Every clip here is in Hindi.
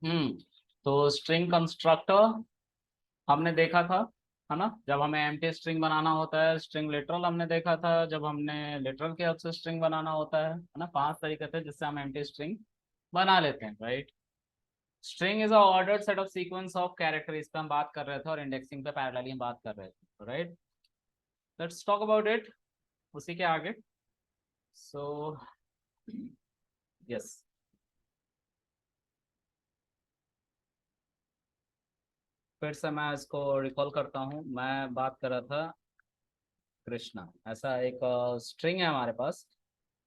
तो स्ट्रिंग कंस्ट्रक्टर हमने देखा था, है ना, जब हमें एम्प्टी स्ट्रिंग बनाना होता है। स्ट्रिंग लिटरल हमने देखा था जब हमने लिटरल की हेल्प से स्ट्रिंग बनाना होता है ना। 5 तरीके थे जिससे हम एम्प्टी स्ट्रिंग बना लेते हैं, right. String is a ordered set of sequence of character, इस पे हम बात कर रहे थे, और इंडेक्सिंग पे पैरेलली हम बात कर रहे थे, right. Let's talk about it उसी के आगे। सो यस, फिर से मैं इसको रिकॉल करता हूँ। मैं बात कर रहा था कृष्णा, ऐसा एक स्ट्रिंग है हमारे पास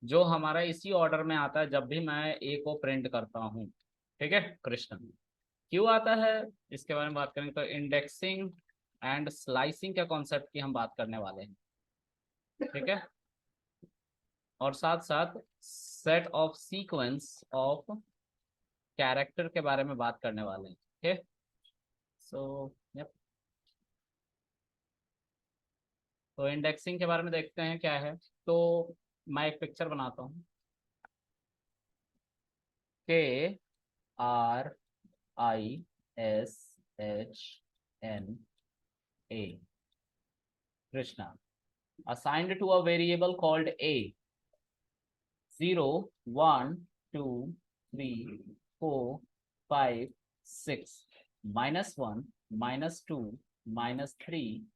जो हमारा इसी ऑर्डर में आता है जब भी मैं ए को प्रिंट करता हूँ। ठीक है, कृष्णा क्यों आता है इसके बारे में बात करेंगे, तो इंडेक्सिंग एंड स्लाइसिंग के कॉन्सेप्ट की हम बात करने वाले हैं। ठीक है, और साथ साथ set of sequence of character के बारे में बात करने वाले हैं। ठीक, सो यप, तो इंडेक्सिंग के बारे में देखते हैं क्या है। तो मैं एक पिक्चर बनाता हूँ। K R I S H N A, Krishna, assigned to a variable called a, 0, 1, 2, 3, 4, 5, 6, -1, -2, -3,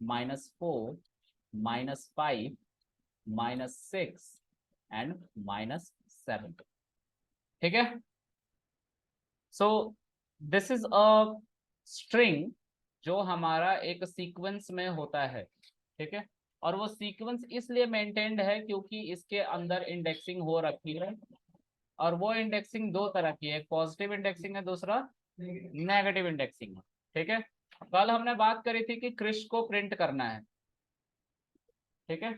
-4, -5, -6 and -7। ठीक है, so this is a string जो हमारा एक सीक्वेंस में होता है। ठीक है, और वो सीक्वेंस इसलिए मेंटेन्ड है क्योंकि इसके अंदर इंडेक्सिंग हो रखी है, और वो इंडेक्सिंग दो तरह की है, एक पॉजिटिव इंडेक्सिंग है, दूसरा नेगेटिव इंडेक्सिंग है। ठीक है, कल हमने बात करी थी कि क्रिश को प्रिंट करना है। ठीक है,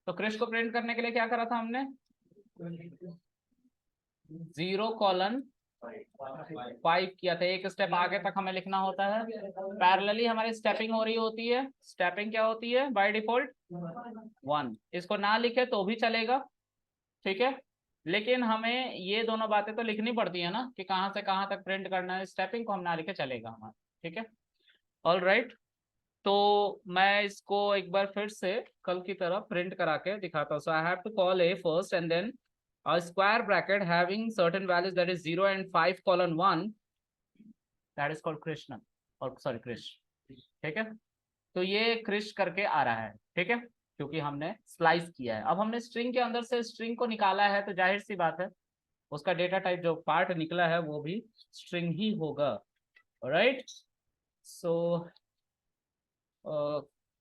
तो क्रिश को प्रिंट करने के लिए क्या करा था हमने, 0:5 किया था। एक स्टेप आगे तक हमें लिखना होता है, पैरेलली हमारी स्टेपिंग हो रही होती है। स्टेपिंग क्या होती है बाय डिफॉल्ट, 1। इसको ना लिखे तो भी चलेगा, ठीक है, लेकिन हमें ये दोनों बातें तो लिखनी पड़ती है ना कि कहाँ से कहाँ तक प्रिंट करना है। स्टेपिंग को हम ना लिखे चलेगा हमारा, ठीक है, ऑल राइट। तो मैं इसको एक बार फिर से कल की तरह प्रिंट करा के दिखाता हूँ। So I have to call a first and then a square bracket having certain values, that is 0 and 5 colon 1, that is called Krishna, और सॉरी krish। ठीक है, तो ये क्रिश करके आ रहा है। ठीक है, क्योंकि हमने स्लाइस किया है। अब हमने स्ट्रिंग के अंदर से स्ट्रिंग को निकाला है, तो जाहिर सी बात है उसका डेटा टाइप जो पार्ट निकला है वो भी स्ट्रिंग ही होगा, राइट। So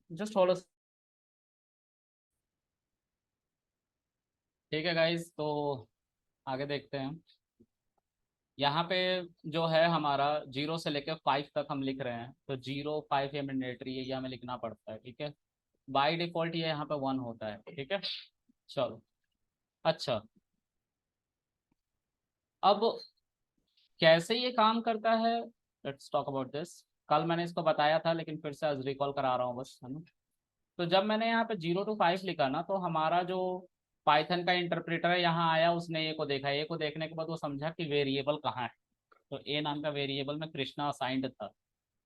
just follow. ठीक है गाइज, तो आगे देखते हैं। यहाँ पे जो है हमारा 0 से लेकर 5 तक हम लिख रहे हैं, तो 0, 5 ये मैंडेटरी है, ये हमें लिखना पड़ता है। ठीक है, बाय डिफॉल्ट ये यहाँ पे 1 होता है। ठीक है, चलो, अच्छा, अब कैसे ये काम करता है, लेट्स टॉक अबाउट दिस। कल मैंने इसको बताया था लेकिन फिर से आज रिकॉल करा रहा हूँ बस, है ना। तो जब मैंने यहाँ पे 0 to 5 लिखा ना, तो हमारा जो पाइथन का इंटरप्रेटर है यहाँ आया, उसने ए को देखा। ए को देखने के बाद वो समझा कि वेरिएबल कहाँ है, तो ए नाम का वेरिएबल में कृष्णा असाइंड था।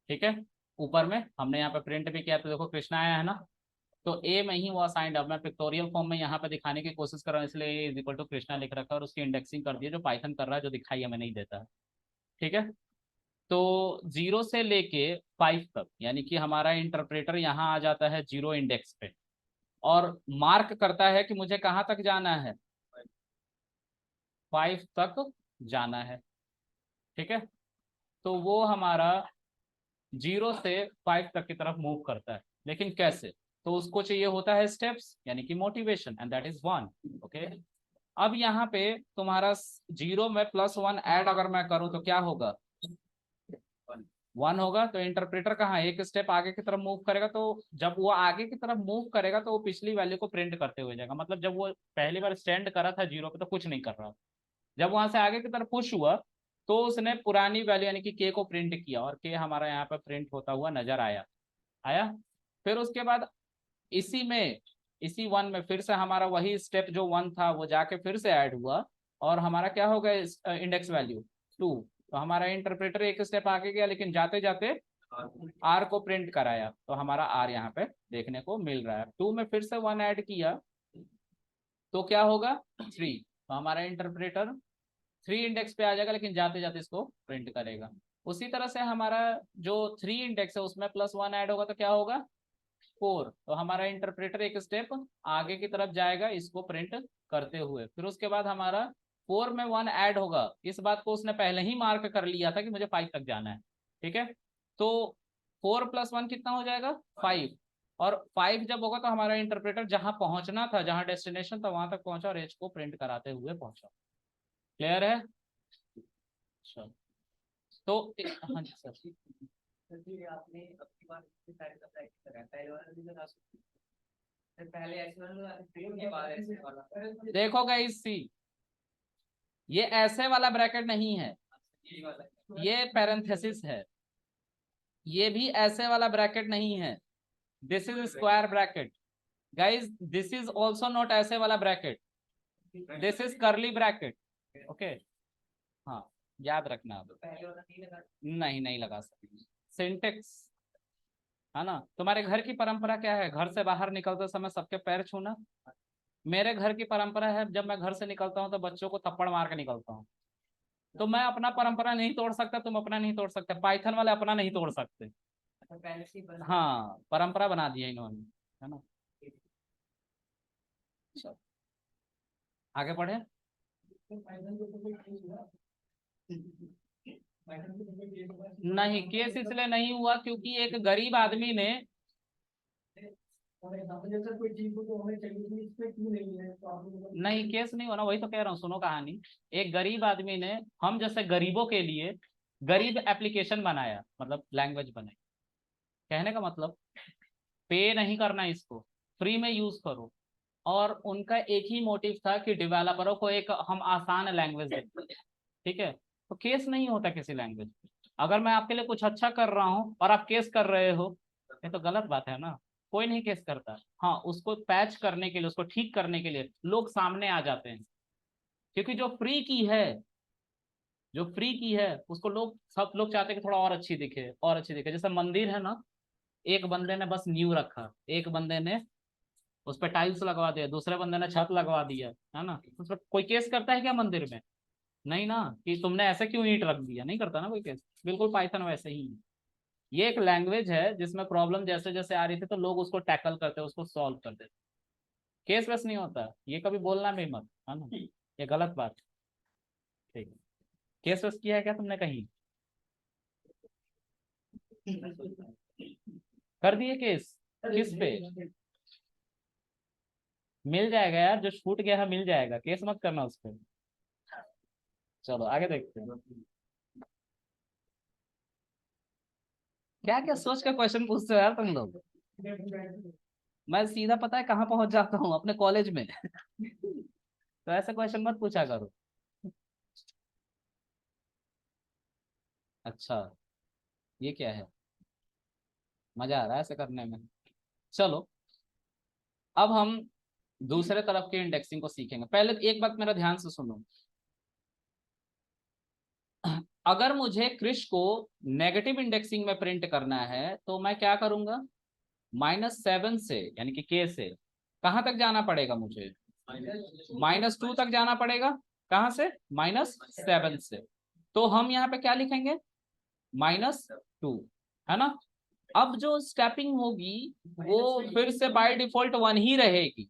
ठीक है, ऊपर में हमने यहाँ पे प्रिंट भी किया, तो देखो कृष्णा आया है ना, तो ए में ही वो असाइंड। अब मैं पिक्टोरियल फॉर्म में यहाँ पे दिखाने की कोशिश कर रहा हूँ, इसलिए ए इज इक्वल टू कृष्णा लिख रखा है, और उसकी इंडेक्सिंग कर दी है, जो पाइथन कर रहा है, जो दिखाई हमें नहीं देता है। ठीक है, तो 0 से लेके 5 तक, यानी कि हमारा इंटरप्रेटर यहाँ आ जाता है 0 इंडेक्स पे, और मार्क करता है कि मुझे कहाँ तक जाना है, 5 तक जाना है। ठीक है, तो वो हमारा 0 से 5 तक की तरफ मूव करता है, लेकिन कैसे, तो उसको चाहिए होता है स्टेप्स, यानी कि motivation, and that is 1। Okay, अब यहाँ पे तुम्हारा 0 में +1 ऐड अगर मैं करूँ तो क्या होगा, 1 होगा। तो इंटरप्रेटर कहाँ एक स्टेप आगे की तरफ मूव करेगा, तो जब वो आगे की तरफ मूव करेगा तो वो पिछली वैल्यू को प्रिंट करते हुए जाएगा। मतलब जब वो पहली बार स्टैंड करा था 0 पे तो कुछ नहीं कर रहा, जब वहां से आगे की तरफ पुश हुआ तो उसने पुरानी वैल्यू यानी कि के को प्रिंट किया, और के हमारा यहाँ पे प्रिंट होता हुआ नजर आया आया। फिर उसके बाद इसी में, इसी 1 में फिर से हमारा वही स्टेप जो 1 था वो जाके फिर से ऐड हुआ, और हमारा क्या हो गया इंडेक्स वैल्यू 2। तो हमारा इंटरप्रेटर एक स्टेप आगे गया, लेकिन जाते जाते आर को प्रिंट कराया, तो हमारा आर यहाँ पे देखने को मिल रहा है। 2 में फिर से 1 ऐड किया तो क्या होगा 3, तो हमारा इंटरप्रेटर 3 इंडेक्स पे आ जाएगा, लेकिन जाते जाते इसको प्रिंट करेगा। उसी तरह से हमारा जो 3 इंडेक्स है उसमें +1 ऐड होगा तो क्या होगा 4, तो हमारा इंटरप्रेटर एक स्टेप आगे की तरफ जाएगा इसको प्रिंट करते हुए। फिर उसके बाद हमारा 4 में 1 ऐड होगा, इस बात को उसने पहले ही मार्क कर लिया था कि मुझे 5 तक जाना है, ठीक है। तो 4 + 1 कितना हो जाएगा 5, और 5 जब होगा तो हमारा इंटरप्रेटर जहां पहुंचना था, जहां डेस्टिनेशन था वहां तक पहुंचा और एज को प्रिंट कराते हुए पहुंचा। क्लियर है? अच्छा, तो हाँ जी सर। आपने अपनी बात साइड का प्रैक्टिस करा, पहले वाला भी लगा सकते हैं, पहले ऐसे वाला देखो गाइस सी, ये ऐसे वाला ब्रैकेट नहीं है, ये पैरेंथेसिस है। ये भी ऐसे वाला ब्रैकेट नहीं है, this is square bracket. Guys this is also not ऐसे वाला bracket, this is curly bracket. Okay, हाँ याद रखना आप। नहीं लगा सकते। सिंटेक्स है ना, तुम्हारे घर की परंपरा क्या है, घर से बाहर निकलते समय सबके पैर छूना। मेरे घर की परंपरा है जब मैं घर से निकलता हूँ तो बच्चों को थप्पड़ मार के निकलता हूँ। तो मैं अपना परंपरा नहीं तोड़ सकता, तुम अपना नहीं तोड़ सकते, पाइथन वाले अपना नहीं तोड़ सकते। हाँ परंपरा बना दिया इन्होंने, है ना। चलो आगे बढ़े। नहीं केस इसलिए नहीं हुआ क्योंकि एक गरीब आदमी ने, नहीं केस नहीं होना, वही तो कह रहा हूँ, सुनो कहानी। एक गरीब आदमी ने हम जैसे गरीबों के लिए गरीब एप्लीकेशन बनाया, मतलब लैंग्वेज बनाई। कहने का मतलब पे नहीं करना, इसको फ्री में यूज करो। और उनका एक ही मोटिव था कि डेवलपरों को एक हम आसान लैंग्वेज दें, ठीक है। तो केस नहीं होता किसी लैंग्वेज पे। अगर मैं आपके लिए कुछ अच्छा कर रहा हूँ और आप केस कर रहे हो, ये तो गलत बात है ना। कोई नहीं केस करता, हाँ उसको पैच करने के लिए, उसको ठीक करने के लिए लोग सामने आ जाते हैं। क्योंकि जो फ्री की है उसको लोग, सब लोग चाहते हैं कि थोड़ा और अच्छी दिखे और अच्छी दिखे। जैसे मंदिर है ना, एक बंदे ने बस न्यू रखा, एक बंदे ने उस पर टाइल्स लगवा दिया, दूसरे बंदे ने छत लगवा दिया, है ना। उस पर कोई केस करता है क्या मंदिर में? नहीं ना, कि तुमने ऐसे क्यों ईंट रख दिया, नहीं करता ना कोई केस। बिल्कुल पाइथन वैसे ही है। ये एक लैंग्वेज है जिसमें प्रॉब्लम जैसे जैसे आ रही थी तो लोग उसको टैकल करते, उसको सॉल्व करते। केस वैस नहीं होता, ये कभी बोलना भी मत, है ना, ये गलत बात है। ठीक है, केस वैस किया है क्या तुमने कहीं? कर दिए केस? किस पे? मिल जाएगा यार, जो छूट गया है मिल जाएगा, केस मत करना उस पर। चलो आगे देखते हैं। क्या क्या सोच का क्वेश्चन पूछते हो यार तुम लोग। मैं सीधा पता है कहाँ पहुंच जाता हूँ, अपने कॉलेज में। तो ऐसा क्वेश्चन मत पूछा करो। अच्छा, ये क्या है, मजा आ रहा है ऐसे करने में। चलो अब हम दूसरे तरफ के इंडेक्सिंग को सीखेंगे। पहले एक बात मेरा ध्यान से सुनो, अगर मुझे क्रिश को नेगेटिव इंडेक्सिंग में प्रिंट करना है तो मैं क्या करूंगा, -7 से यानी कि के से कहां तक जाना पड़ेगा मुझे, -2 तक जाना पड़ेगा। कहां से? -7 से। तो हम यहाँ पे क्या लिखेंगे, -2, है ना। अब जो स्टेपिंग होगी वो फिर से बाय डिफॉल्ट 1 ही रहेगी,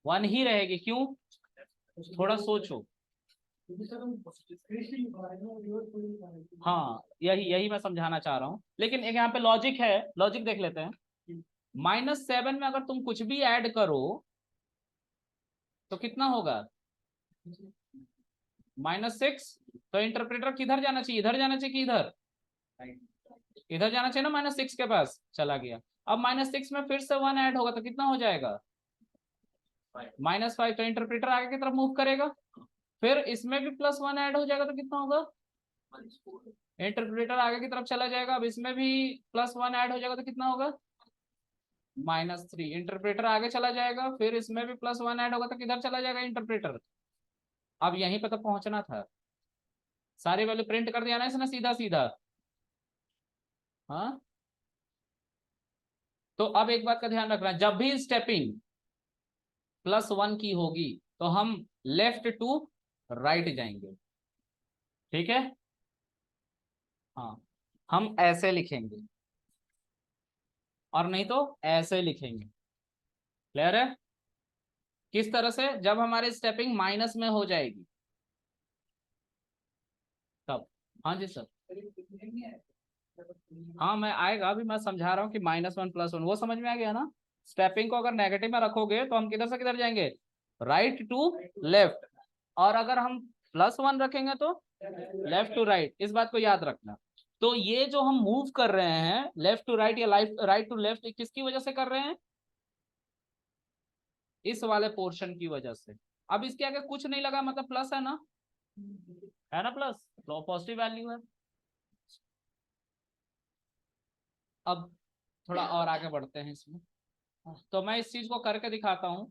1 ही रहेगी। क्यों, थोड़ा सोचो। हाँ यही यही मैं समझाना चाह रहा हूँ, लेकिन एक यहाँ पे लॉजिक है, लॉजिक देख लेते हैं। -7 में अगर तुम कुछ भी ऐड करो तो कितना होगा, -6। तो इंटरप्रेटर किधर जाना चाहिए, इधर जाना चाहिए कि इधर, इधर जाना चाहिए ना, -6 के पास चला गया। अब -6 में फिर से 1 ऐड होगा तो कितना हो जाएगा, -5। तो इंटरप्रेटर आगे की तरफ मूव करेगा, फिर इसमें भी +1 ऐड हो जाएगा तो कितना होगा, इंटरप्रेटर आगे की तरफ चला जाएगा। अब इसमें भी +1 ऐड हो जाएगा तो कितना होगा, -3। इंटरप्रेटर आगे चला जाएगा, फिर इसमें भी +1 ऐड होगा तो किधर चला जाएगा इंटरप्रेटर। अब यहीं पे तो पहुंचना था, सारी वैल्यू प्रिंट कर दिया ना इसने सीधा सीधा। हाँ, तो अब एक बात का ध्यान रखना, जब भी स्टेपिंग +1 की होगी तो हम लेफ्ट टू राइट जाएंगे, ठीक है। हाँ, हम ऐसे लिखेंगे और नहीं तो ऐसे लिखेंगे। क्लियर है? किस तरह से? जब हमारी स्टेपिंग माइनस में हो जाएगी तब। हाँ जी सर। हाँ, मैं आएगा, अभी मैं समझा रहा हूँ कि -1 +1 वो समझ में आ गया ना। स्टेपिंग को अगर नेगेटिव में रखोगे तो हम किधर से किधर जाएंगे, राइट टू लेफ्ट, और अगर हम +1 रखेंगे तो लेफ्ट टू राइट। इस बात को याद रखना। तो ये जो हम मूव कर रहे हैं लेफ्ट टू राइट या राइट टू लेफ्ट, किसकी वजह से कर रहे हैं? इस वाले पोर्शन की वजह से। अब इसके आगे कुछ नहीं लगा, मतलब प्लस है ना, है ना, प्लस तो पॉजिटिव वैल्यू है। अब थोड़ा और आगे बढ़ते हैं इसमें, तो मैं इस चीज को करके दिखाता हूं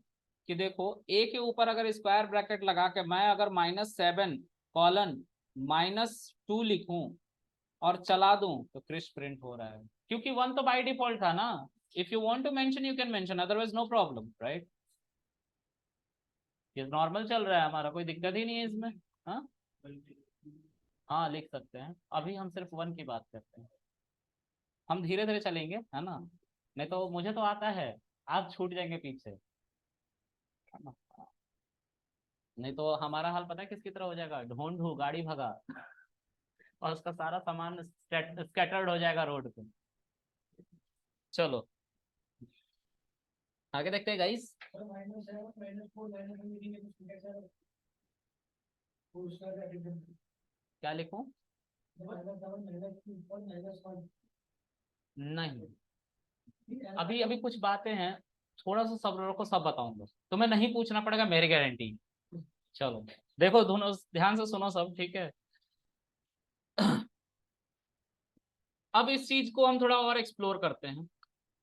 कि देखो, ए के ऊपर अगर स्क्वायर ब्रैकेट लगा के मैं अगर -7 कॉलन -2 लिखूं और चला दूं तो क्रिश प्रिंट हो रहा है, क्योंकि 1 तो बाय डिफॉल्ट था ना। If you want to mention you can mention, otherwise no problem, right. ये नॉर्मल चल रहा है हमारा, कोई दिक्कत ही नहीं है इसमें। हाँ, हाँ लिख सकते हैं, अभी हम सिर्फ 1 की बात करते हैं। हम धीरे धीरे चलेंगे, है ना, नहीं तो मुझे तो आता है, आप छूट जाएंगे पीछे, है ना। नहीं तो हमारा हाल पता है किसकी तरह हो जाएगा, ढूंढू गाड़ी भगा और उसका सारा सामान स्कैटर्ड हो जाएगा रोड पे। चलो आगे देखते हैं गाइस। क्या लिखूं? नहीं, अभी अभी कुछ बातें हैं, थोड़ा सा सब्र रखो, सब बताऊंगा, तुम्हें नहीं पूछना पड़ेगा, मेरी गारंटी। चलो देखो, दोनों ध्यान से सुनो सब, ठीक है। अब इस चीज को हम थोड़ा और एक्सप्लोर करते हैं,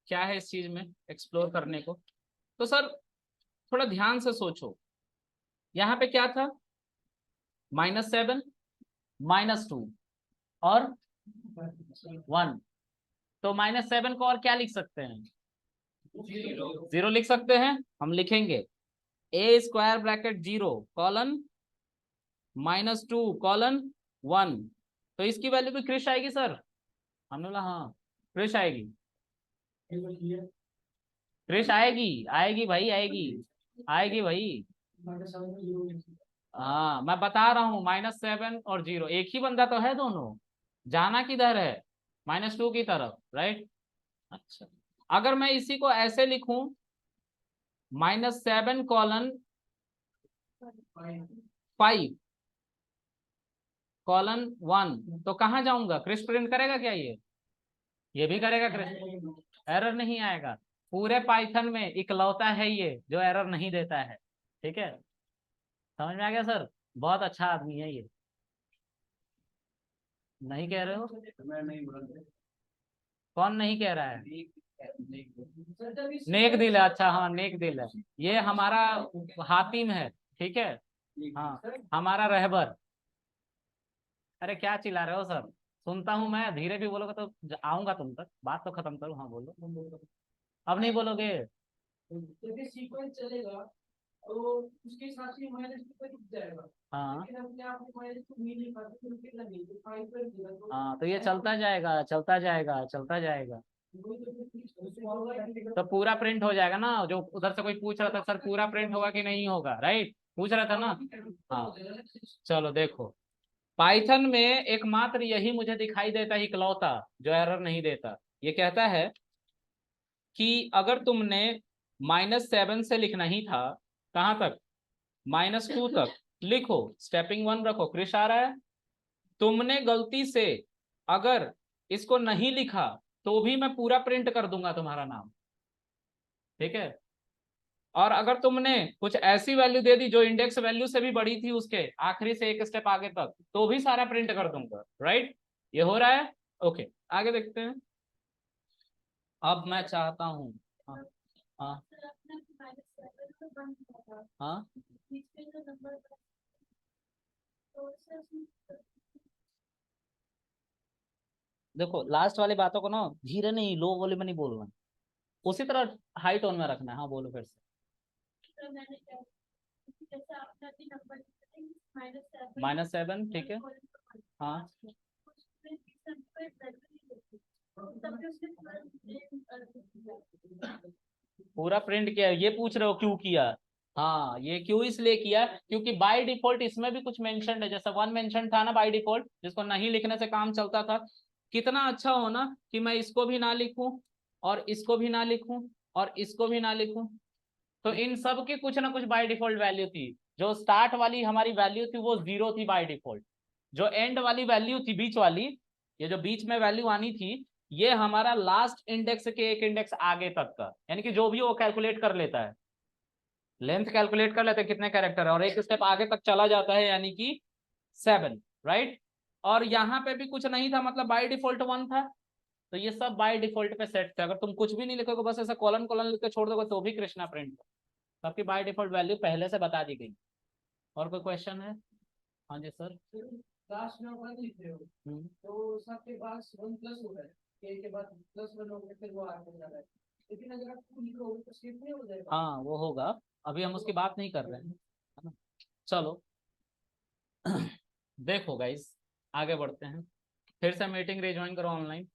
क्या है इस चीज में एक्सप्लोर करने को। तो सर थोड़ा ध्यान से सोचो, यहाँ पे क्या था, -7 -2 और 1, तो -7 को और क्या लिख सकते हैं, 0 लिख सकते हैं। हम लिखेंगे A² 0 -2 : 1, तो इसकी वैल्यू भी क्रिश आएगी सर। हमने बोला हाँ क्रिश आएगी, क्रिश आएगी, आएगी भाई आएगी, आएगी भाई। हाँ मैं बता रहा हूँ, -7 और 0 एक ही बंदा तो है दोनों, जाना किधर है, -2 की तरफ, राइट। अच्छा, अगर मैं इसी को ऐसे लिखूं, -7 : 5 : 1, तो कहाँ जाऊंगा, क्रिश प्रिंट करेगा क्या ये भी करेगा क्रिश, एरर नहीं आएगा। पूरे पाइथन में इकलौता है ये जो एरर नहीं देता है, ठीक है। समझ में आ गया सर, बहुत अच्छा आदमी है ये। नहीं कह रहे हो? कौन नहीं कह रहा है? नेक दिल है, अच्छा हाँ नेक दिल है, ये हमारा हातिम है, ठीक है। हाँ, हमारा रहबर। अरे क्या चिल्ला रहे हो सर, सुनता हूँ मैं, धीरे भी बोलोगे तो आऊंगा तुम तक, बात तो खत्म करूँ। हाँ बोलो, अब नहीं बोलोगे? जैसे सीक्वेंस चलेगा तो उसके हिसाब से माइनस टू पर रुक जाएगा। हाँ लेकिन अपने आप में माइनस टू मिल नहीं पाते तो कितना नहीं तो 5 पर दिया तो हाँ, तो ये चलता जाएगा चलता जाएगा चलता जाएगा, तो पूरा प्रिंट हो जाएगा ना। जो उधर से कोई पूछ रहा था सर पूरा प्रिंट होगा कि नहीं होगा, राइट, पूछ रहा था ना। हाँ, चलो देखो, पाइथन में एकमात्र यही मुझे दिखाई देता है इकलौता जो एरर नहीं देता। ये कहता है कि अगर तुमने -7 से लिखना ही था, कहाँ तक, -2 तक लिखो, स्टेपिंग 1 रखो, क्रिश आ रहा है। तुमने गलती से अगर इसको नहीं लिखा तो भी मैं पूरा प्रिंट कर दूंगा तुम्हारा नाम, ठीक है। और अगर तुमने कुछ ऐसी वैल्यू दे दी जो इंडेक्स वैल्यू से भी बड़ी थी, उसके आखिरी से एक स्टेप आगे तक, तो भी सारा प्रिंट कर दूंगा, राइट। ये हो रहा है, ओके। आगे देखते हैं। अब मैं चाहता हूँ, हाँ हाँ हाँ, देखो लास्ट वाली बातों को ना धीरे नहीं, लो वॉल्यूम में नहीं बोलना, उसी तरह हाई टोन में रखना है। हाँ बोलो फिर से। तो मैंने क्या, जैसे आपने अभी नंबर -7 ठीक है। हाँ पूरा प्रिंट किया है, ये पूछ रहे हो क्यों किया। हाँ ये क्यों इसलिए किया क्योंकि बाय डिफॉल्ट इसमें भी कुछ मेंशन है, जैसे 1 मेंशन था ना बाय डिफॉल्ट, जिसको नहीं लिखने से काम चलता था। कितना अच्छा हो ना कि मैं इसको भी ना लिखूं और इसको भी ना लिखूं और इसको भी ना लिखूं। तो इन सब की कुछ ना कुछ बाय डिफॉल्ट वैल्यू थी। जो स्टार्ट वाली हमारी वैल्यू थी वो 0 थी बाय डिफॉल्ट। जो एंड वाली वैल्यू थी बीच वाली, ये जो बीच में वैल्यू आनी थी, ये हमारा लास्ट इंडेक्स के एक इंडेक्स आगे तक का, यानी कि जो भी वो कैलकुलेट कर लेता है, लेंथ कैलकुलेट कर लेते हैं कितने कैरेक्टर है, और एक स्टेप आगे तक चला जाता है यानी कि 7, राइट। और यहाँ पे भी कुछ नहीं था, मतलब बाय डिफॉल्ट 1 था। तो ये सब बाय डिफॉल्ट पे सेट थे, अगर तुम कुछ भी नहीं लिखोगे बस ऐसा कॉलन कॉलन लिख के छोड़ दोगे तो भी कृष्णा प्रिंट हो। आपकी बाय डिफॉल्ट वैल्यू पहले से बता दी गई। और कोई क्वेश्चन है? हाँ जी सर। लास्ट में वन लिख रहे हो तो सबके पास वन प्लस होगा, के बाद प्लस वन होगा, फिर वो आगे जा रहा है। लेकिन अगर आप टू लिखोगे तो स्किप नहीं हो जाएगा। हाँ वो होगा, अभी हम उसकी बात नहीं कर रहे हैं, है ना। चलो देखो गाइस, आगे बढ़ते हैं। फिर से मीटिंग रिज्वाइन करो ऑनलाइन।